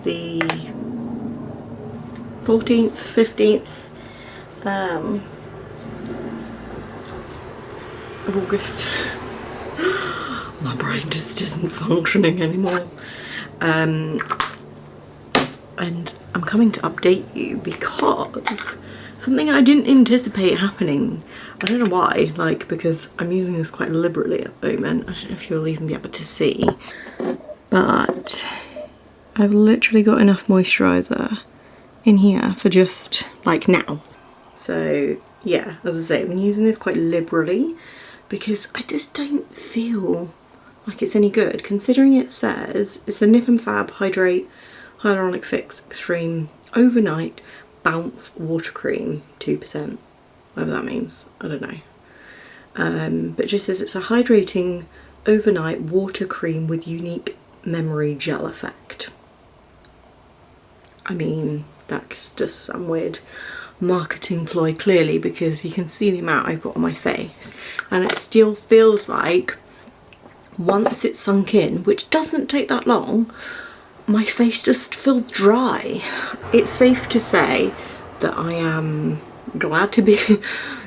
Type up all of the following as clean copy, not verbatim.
the 14th, 15th of August. My brain just isn't functioning anymore. And I'm coming to update you because something I didn't anticipate happening. I don't know why, like, because I'm using this quite liberally at the moment. I don't know if you'll even be able to see, but I've literally got enough moisturiser in here for just like now. So yeah, as I say, I've been using this quite liberally because I just don't feel like it's any good, considering it says it's the Nip and Fab Hydrate Hyaluronic Fix Extreme Overnight Bounce Water Cream 2%, whatever that means, I don't know. But it just says it's a hydrating overnight water cream with unique memory gel effect. I mean, that's just some weird marketing ploy clearly, because you can see the amount I put on my face and it still feels like once it's sunk in, which doesn't take that long, my face just feels dry. It's safe to say that I am glad to be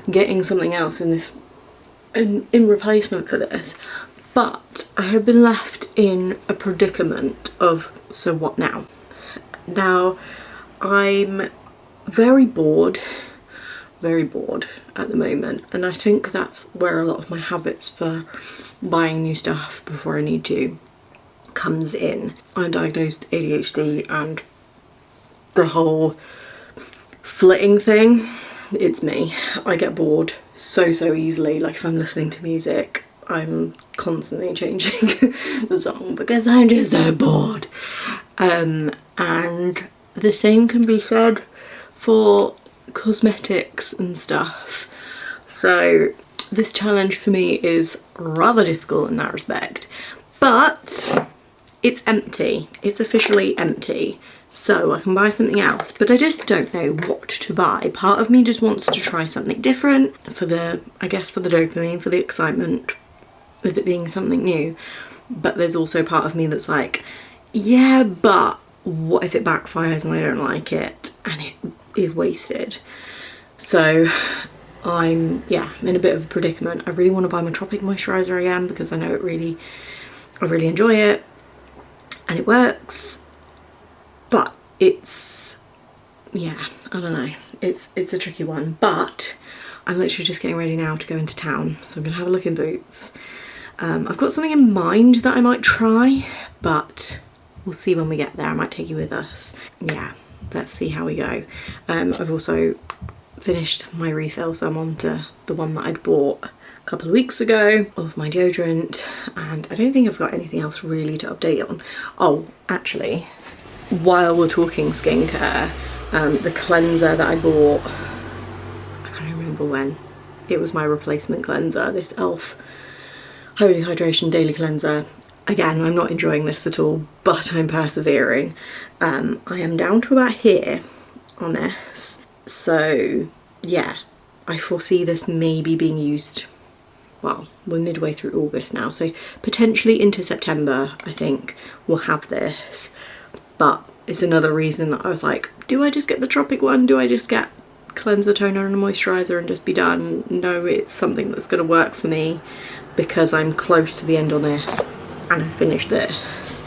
getting something else in this in replacement for this, but I have been left in a predicament of, so what now? Now I'm very bored at the moment, and I think that's where a lot of my habits for buying new stuff before I need to comes in. I'm diagnosed ADHD, and the whole flitting thing, it's me. I get bored so easily. Like if I'm listening to music, I'm constantly changing the song because I'm just so bored. And the same can be said for cosmetics and stuff. So this challenge for me is rather difficult in that respect, but it's empty. It's officially empty, so I can buy something else, but I just don't know what to buy. Part of me just wants to try something different for the, I guess, for the dopamine, for the excitement with it being something new, but there's also part of me that's like, yeah, but what if it backfires and I don't like it and it is wasted? So I'm, yeah, in a bit of a predicament. I really want to buy my Tropic moisturiser again because I know I really enjoy it and it works, but it's, yeah, I don't know, it's a tricky one. But I'm literally just getting ready now to go into town, so I'm gonna have a look in Boots. I've got something in mind that I might try, but we'll see when we get there. I might take you with us. Yeah, let's see how we go. I've also finished my refill, so I'm on to the one that I'd bought a couple of weeks ago of my deodorant, and I don't think I've got anything else really to update on. Oh, actually, while we're talking skincare, the cleanser that I bought, I can't remember when, it was my replacement cleanser, this e.l.f. Holy Hydration Daily Cleanser. Again, I'm not enjoying this at all, but I'm persevering. I am down to about here on this. So yeah, I foresee this maybe being used, well, we're midway through August now, so potentially into September I think we'll have this. But it's another reason that I was like, do I just get the Tropic one? Do I just get cleanser, toner and a moisturiser and just be done? No, it's something that's going to work for me because I'm close to the end on this and I finished this.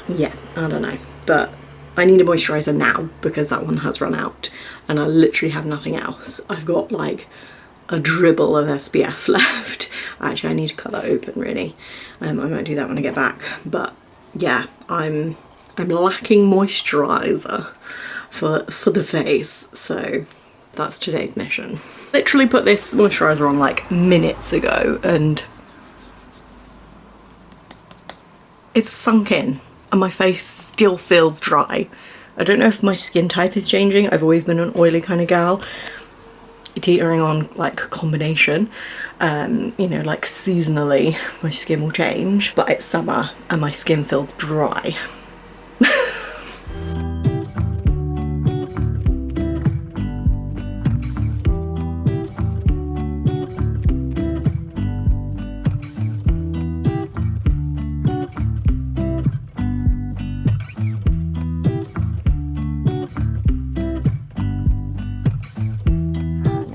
Yeah, I don't know, but I need a moisturiser now because that one has run out and I literally have nothing else. I've got like a dribble of SPF left. Actually, I need to cut that open really. I might do that when I get back, but yeah, I'm lacking moisturiser for the face, so that's today's mission. Literally put this moisturiser on like minutes ago and it's sunk in and my face still feels dry. I don't know if my skin type is changing. I've always been an oily kind of gal, teetering on like combination. You know, like seasonally my skin will change, but it's summer and my skin feels dry.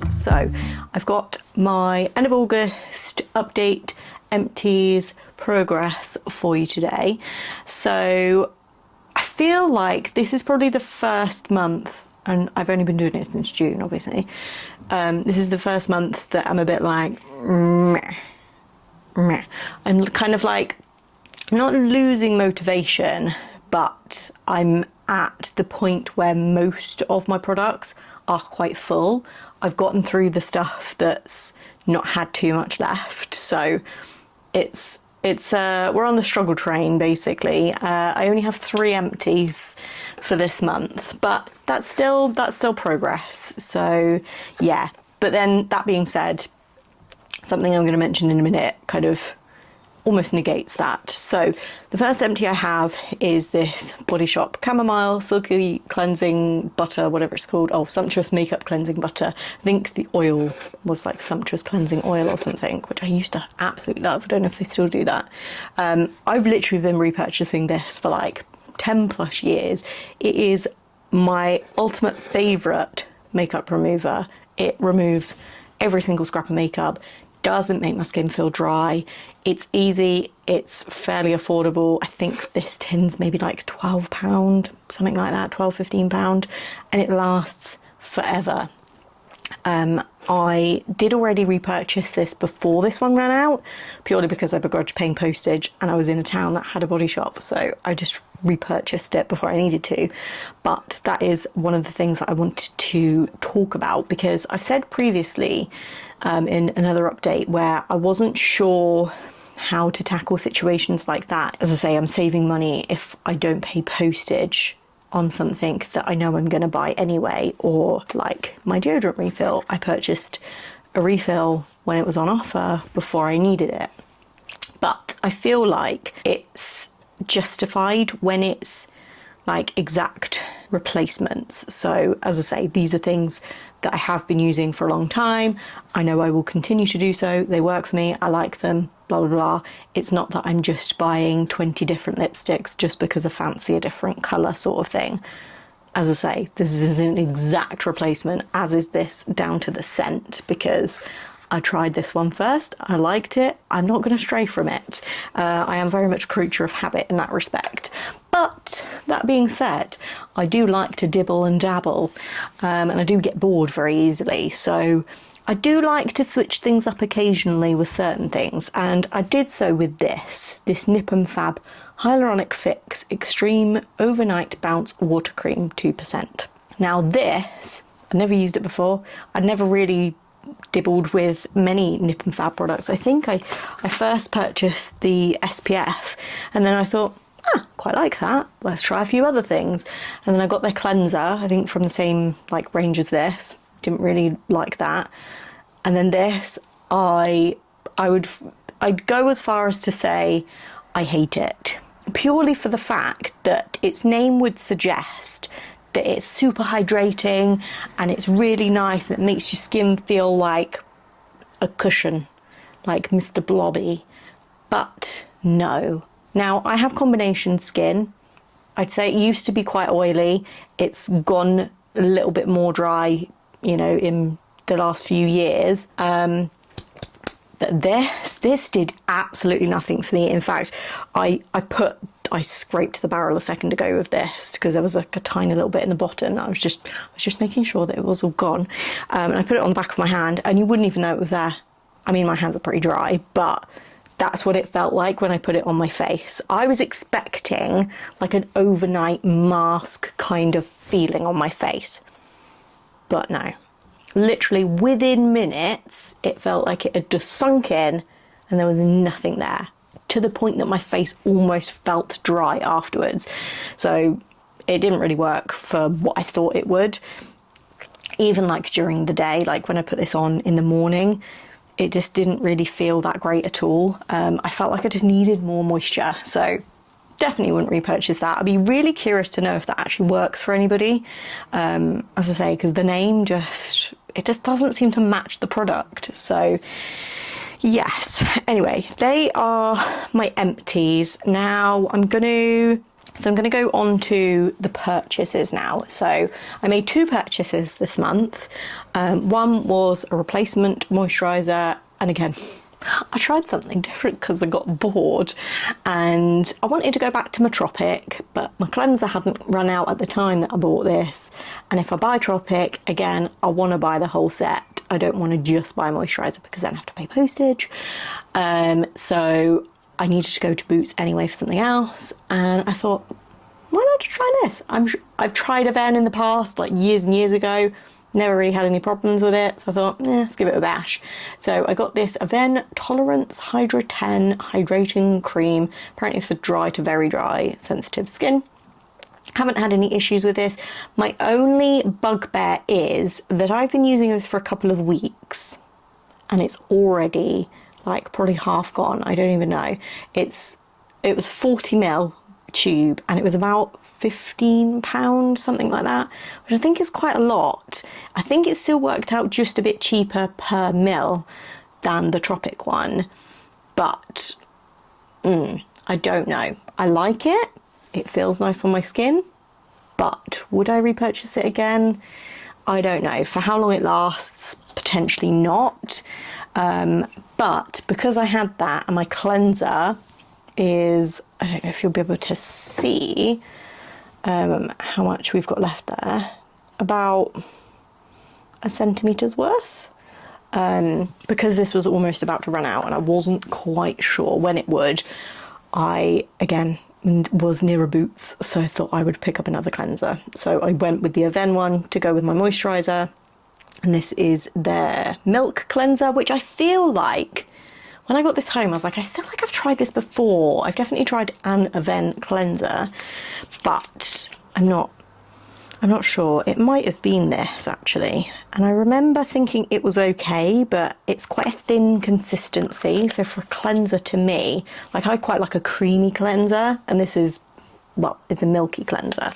So I've got my end of August update, Empties progress for you today. So I feel like this is probably the first month, and I've only been doing it since June, obviously. This is the first month that I'm a bit like, meh. I'm kind of like, not losing motivation, but I'm at the point where most of my products are quite full. I've gotten through the stuff that's not had too much left, so it's we're on the struggle train basically. I only have 3 empties for this month, but that's still progress. So yeah, but then that being said, something I'm going to mention in a minute kind of almost negates that. So the first empty I have is this Body Shop Chamomile Silky Cleansing Butter, whatever it's called. Oh, Sumptuous Makeup Cleansing Butter. I think the oil was like Sumptuous Cleansing Oil or something, which I used to absolutely love. I don't know if they still do that. I've literally been repurchasing this for like 10 plus years. It is my ultimate favourite makeup remover. It removes every single scrap of makeup, doesn't make my skin feel dry. It's easy, it's fairly affordable. I think this tin's maybe like £12, something like that, £12-15, and it lasts forever. I did already repurchase this before this one ran out, purely because I begrudged paying postage and I was in a town that had a Body Shop, so I just repurchased it before I needed to. But that is one of the things that I wanted to talk about, because I've said previously in another update where I wasn't sure how to tackle situations like that. As I say, I'm saving money if I don't pay postage on something that I know I'm going to buy anyway, or like my deodorant refill. I purchased a refill when it was on offer before I needed it. But I feel like it's justified when it's like exact replacements. So as I say, these are things that I have been using for a long time. I know I will continue to do so. They work for me. I like them, blah, blah, blah. It's not that I'm just buying 20 different lipsticks just because I fancy a different colour sort of thing. As I say, this is an exact replacement, as is this, down to the scent, because I tried this one first, I liked it, I'm not going to stray from it. I am very much a creature of habit in that respect. But that being said, I do like to dibble and dabble, and I do get bored very easily, so I do like to switch things up occasionally with certain things, and I did so with this Nip and Fab Hyaluronic Fix Extreme Overnight Bounce Water Cream 2%. Now this, I've never used it before, I'd never really dibbled with many Nip and Fab products. I think I first purchased the SPF, and then I thought, quite like that, let's try a few other things. And then I got their cleanser, I think from the same like range as this, didn't really like that. And then this, I'd go as far as to say I hate it, purely for the fact that its name would suggest that it's super hydrating and it's really nice and it makes your skin feel like a cushion, like Mr. Blobby. But no. Now, I have combination skin. I'd say it used to be quite oily. It's gone a little bit more dry, you know, in the last few years. But this did absolutely nothing for me. In fact, I scraped the barrel a second ago with this because there was like a tiny little bit in the bottom. I was just making sure that it was all gone. And I put it on the back of my hand and you wouldn't even know it was there. I mean, my hands are pretty dry, but that's what it felt like when I put it on my face. I was expecting like an overnight mask kind of feeling on my face, but no. Literally within minutes, it felt like it had just sunk in and there was nothing there, to the point that my face almost felt dry afterwards. So it didn't really work for what I thought it would. Even like during the day, like when I put this on in the morning, it just didn't really feel that great at all. I felt like I just needed more moisture, so definitely wouldn't repurchase that. I'd be really curious to know if that actually works for anybody, as I say, because the name just doesn't seem to match the product. So yes, anyway, they are my empties. Now I'm going to So I'm going to go on to the purchases now. So I made 2 purchases this month. One was a replacement moisturiser, and again, I tried something different because I got bored and I wanted to go back to my Tropic, but my cleanser hadn't run out at the time that I bought this. And if I buy Tropic, again, I want to buy the whole set. I don't want to just buy moisturiser because then I have to pay postage. So I needed to go to Boots anyway for something else, and I thought, why not try this? I've tried Aven in the past, like years and years ago, never really had any problems with it, so I thought, let's give it a bash. So I got this Aven Tolerance Hydra 10 Hydrating Cream. Apparently it's for dry to very dry sensitive skin. Haven't had any issues with this. My only bugbear is that I've been using this for a couple of weeks and it's already like probably half gone. I don't even know. It was 40ml tube and it was about £15, something like that, which I think is quite a lot. I think it still worked out just a bit cheaper per mil than the Tropic one, but I don't know. I like it. It feels nice on my skin, but would I repurchase it again? I don't know. For how long it lasts, potentially not. But because I had that and my cleanser is, I don't know if you'll be able to see how much we've got left there, about a centimetre's worth. Because this was almost about to run out and I wasn't quite sure when it would, I, again, was near a Boots, so I thought I would pick up another cleanser. So I went with the Aven one to go with my moisturiser, and this is their milk cleanser, which I feel like, when I got this home, I was like, I feel like I've tried this before. I've definitely tried an Aven cleanser, but I'm not sure. It might have been this, actually. And I remember thinking it was okay, but it's quite a thin consistency. So for a cleanser, to me, like I quite like a creamy cleanser, and this is, well, it's a milky cleanser.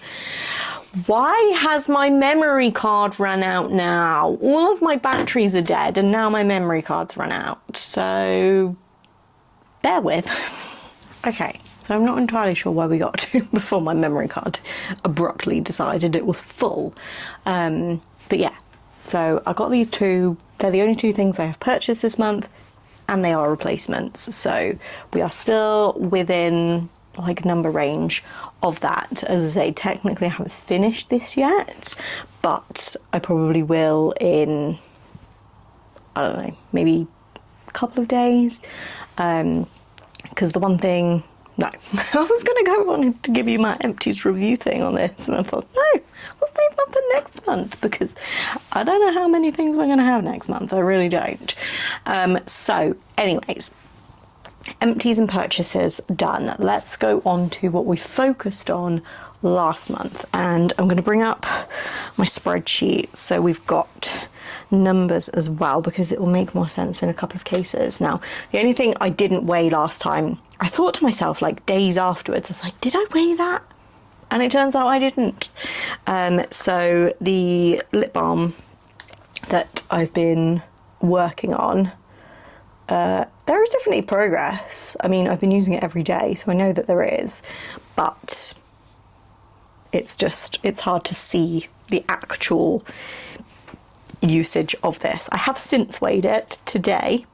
Why has my memory card run out now? All of my batteries are dead, and now my memory card's run out. So bear with. Okay. So I'm not entirely sure where we got to before my memory card abruptly decided it was full. But yeah, so I got these 2. They're the only 2 things I have purchased this month, and they are replacements. So we are still within like number range of that. As I say, technically I haven't finished this yet, but I probably will in, I don't know, maybe a couple of days. Because the one thing, no, I was going to go on to give you my Empties review thing on this, and I thought, no, I'll save that for next month, because I don't know how many things we're going to have next month. I really don't. So, anyways, Empties and purchases done. Let's go on to what we focused on last month, and I'm going to bring up my spreadsheet so we've got numbers as well, because it will make more sense in a couple of cases. Now, the only thing I didn't weigh last time, I thought to myself, like days afterwards, I was like, did I weigh that? And it turns out I didn't. So the lip balm that I've been working on, there is definitely progress. I mean, I've been using it every day, so I know that there is, but it's hard to see the actual usage of this. I have since weighed it today,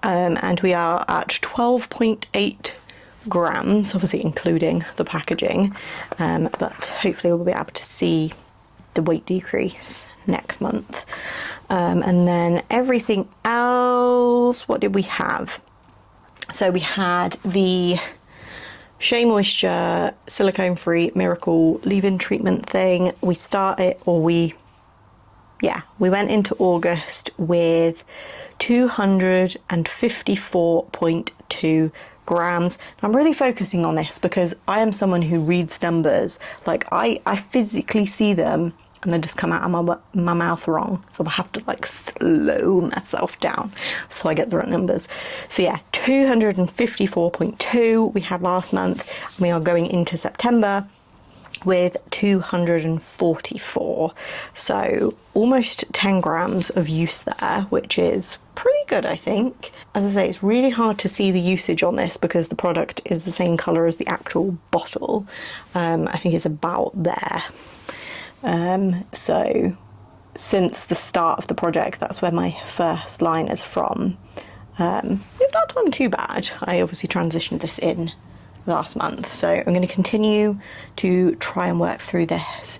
and we are at 12.8 grams, obviously including the packaging, but hopefully we'll be able to see the weight decrease next month. And then everything else, what did we have? So we had the Shea Moisture silicone free miracle leave-in treatment thing. We went into August with 254.2 grams. I'm really focusing on this because I am someone who reads numbers. Like I physically see them and they just come out of my mouth wrong. So I have to like slow myself down so I get the right numbers. So yeah, 254.2 we had last month. We are going into September with 244, so almost 10 grams of use there, which is pretty good, I think. As I say, it's really hard to see the usage on this because the product is the same colour as the actual bottle. I think it's about there. So since the start of the project, that's where my first line is from. We've not done too bad. I obviously transitioned this in last month, so I'm going to continue to try and work through this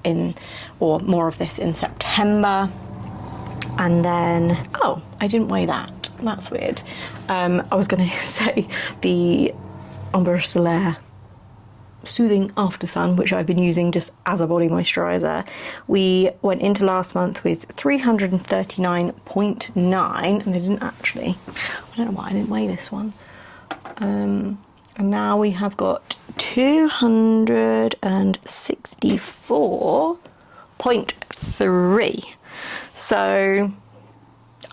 or more of this in September. And then, oh, I didn't weigh that. That's weird. I was going to say the Ombre Solaire Soothing After Sun, which I've been using just as a body moisturiser. We went into last month with 339.9, and I didn't actually, I don't know why I didn't weigh this one. And now we have got 264.3. So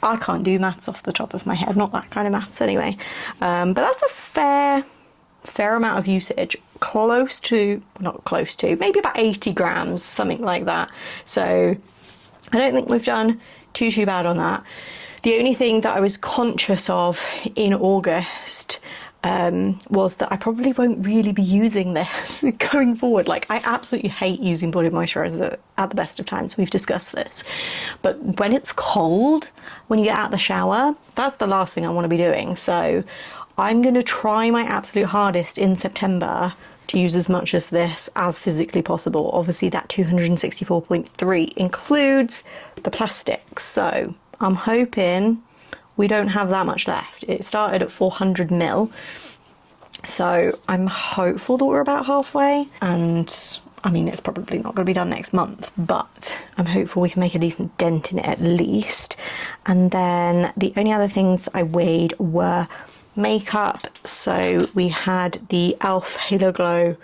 I can't do maths off the top of my head, not that kind of maths anyway. But that's a fair amount of usage, not close to, maybe about 80 grams, something like that. So I don't think we've done too bad on that. The only thing that I was conscious of in August was that I probably won't really be using this going forward. Like, I absolutely hate using body moisturiser at the best of times. We've discussed this. But when it's cold, when you get out of the shower, that's the last thing I want to be doing. So I'm going to try my absolute hardest in September to use as much of this as physically possible. Obviously that 264.3 includes the plastics. So I'm hoping we don't have that much left. It started at 400 ml, so I'm hopeful that we're about halfway. And I mean, it's probably not going to be done next month, but I'm hopeful we can make a decent dent in it at least. And then the only other things I weighed were makeup. So we had the e.l.f. Halo Glow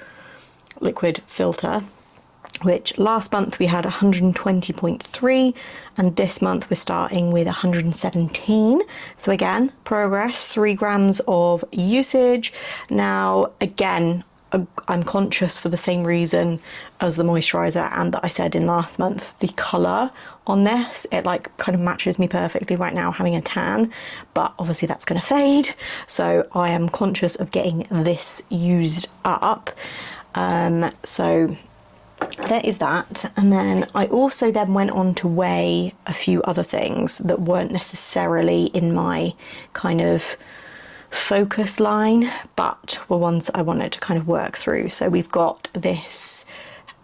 liquid filter, which last month we had 120.3, and this month we're starting with 117. So again, progress, 3 grams of usage. Now, again, I'm conscious for the same reason as the moisturiser and that I said in last month, the colour on this, it like kind of matches me perfectly right now, having a tan, but obviously that's going to fade. So I am conscious of getting this used up. So there is that. And then I also then went on to weigh a few other things that weren't necessarily in my kind of focus line, but were ones that I wanted to kind of work through. So we've got this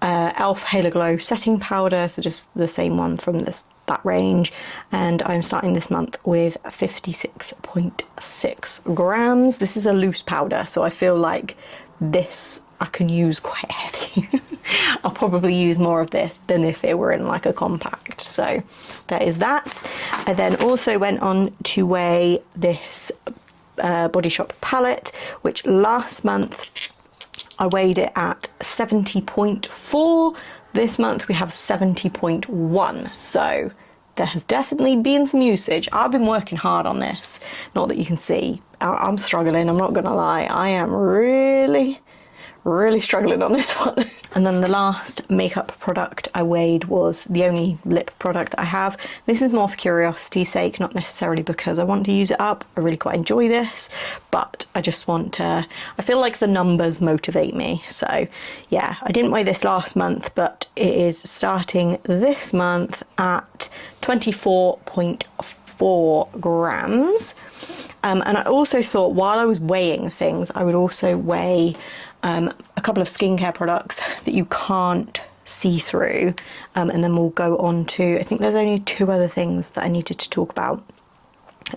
e.l.f. Halo Glow setting powder, so just the same one from that range, and I'm starting this month with 56.6 grams. This is a loose powder, so I feel like this I can use quite heavy. I'll probably use more of this than if it were in like a compact. So there is that. I then also went on to weigh this Body Shop palette, which last month I weighed it at 70.4. This month we have 70.1. So there has definitely been some usage. I've been working hard on this. Not that you can see. I'm struggling, I'm not gonna lie. I am really struggling on this one. And then the last makeup product I weighed was the only lip product that I have. This is more for curiosity's sake, not necessarily because I want to use it up. I really quite enjoy this, but I just want to, I feel like the numbers motivate me. So yeah, I didn't weigh this last month, but it is starting this month at 24.4 grams. And I also thought while I was weighing things, I would also weigh a couple of skincare products that you can't see through, and then we'll go on to, I think there's only 2 other things that I needed to talk about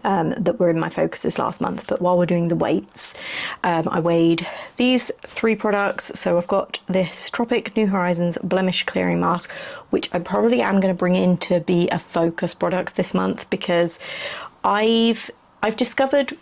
that were in my focuses last month. But while we're doing the weights, I weighed these 3 products. So I've got this Tropic New Horizons Blemish Clearing Mask, which I probably am going to bring in to be a focus product this month, because I've discovered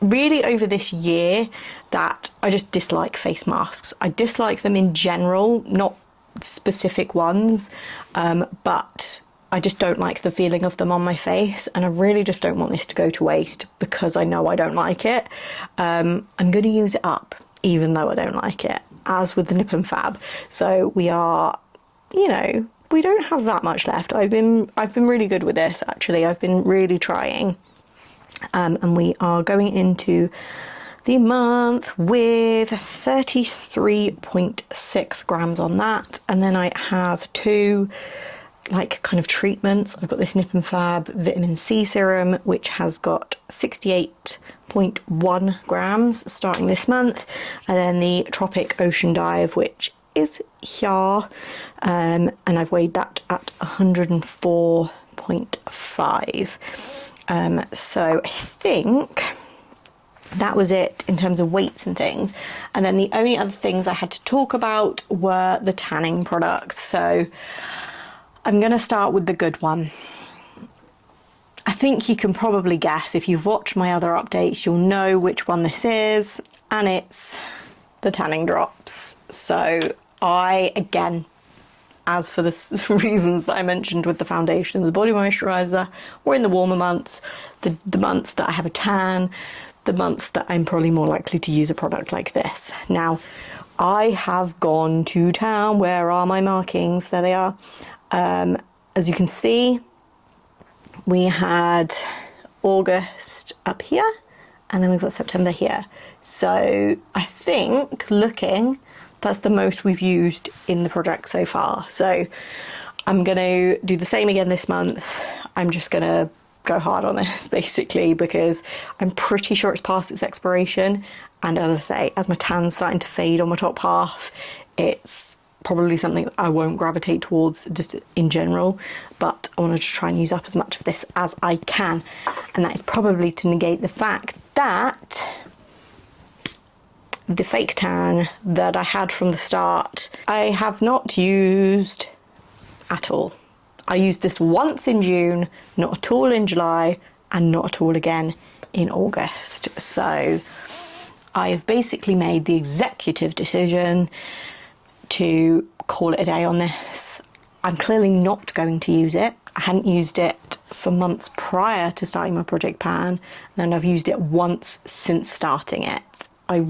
really over this year that I just dislike face masks. I dislike them in general, not specific ones, but I just don't like the feeling of them on my face, and I really just don't want this to go to waste because I know I don't like it. I'm going to use it up. even though I don't like it, as with the Nip and Fab. So we are, you know, we don't have that much left. I've been really good with this, actually. I've been really trying. And we are going into the month with 33.6 grams on that. And then I have 2 like kind of treatments. I've got this Nip and Fab vitamin C serum, which has got 68.1 grams starting this month. And then the Tropic Ocean Dive, which is here. And I've weighed that at 104.5. So I think that was it in terms of weights and things. And then the only other things I had to talk about were the tanning products. So I'm going to start with the good one. I think you can probably guess, if you've watched my other updates, you'll know which one this is, and it's the tanning drops. So I, again, as for the reasons that I mentioned with the foundation and the body moisturiser, we're in the warmer months, the months that I have a tan, the months that I'm probably more likely to use a product like this. Now, I have gone to town. Where are my markings? There they are. As you can see, we had August up here, and then we've got September here. So I think, looking, that's the most we've used in the project so far. So I'm going to do the same again this month. I'm just going to go hard on this, basically, because I'm pretty sure it's past its expiration. And as I say, as my tan's starting to fade on my top half, it's probably something I won't gravitate towards just in general, but I want to try and use up as much of this as I can. And that is probably to negate the fact that the fake tan that I had from the start, I have not used at all. I used this once in June, not at all in July, and not at all again in August. So I have basically made the executive decision to call it a day on this. I'm clearly not going to use it. I hadn't used it for months prior to starting my project pan, and I've used it once since starting it. I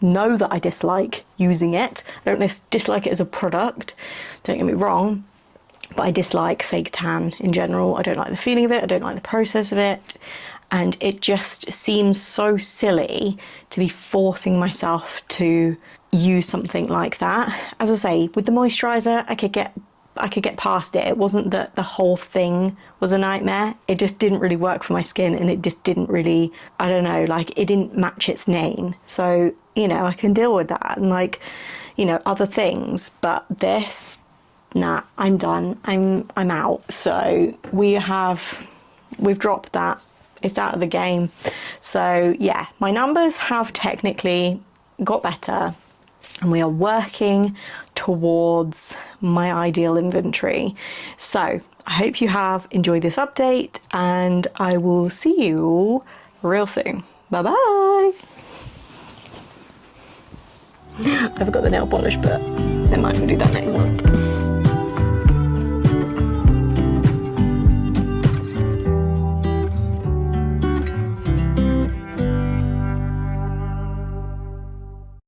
know that I dislike using it. I don't dislike it as a product, don't get me wrong, but I dislike fake tan in general. I don't like the feeling of it, I don't like the process of it, and it just seems so silly to be forcing myself to use something like that. As I say, with the moisturiser, I could get past it. It wasn't that the whole thing was a nightmare. It just didn't really work for my skin, and it just didn't really, I don't know, like, it didn't match its name. So, you know, I can deal with that, and, like, you know, other things. But this, nah, I'm done. I'm out. So we've dropped that. It's out of the game. So yeah, my numbers have technically got better, and we are working towards my ideal inventory. So I hope you have enjoyed this update, and I will see you real soon. Bye bye. I forgot the nail polish, but never mind, we'll do that next month.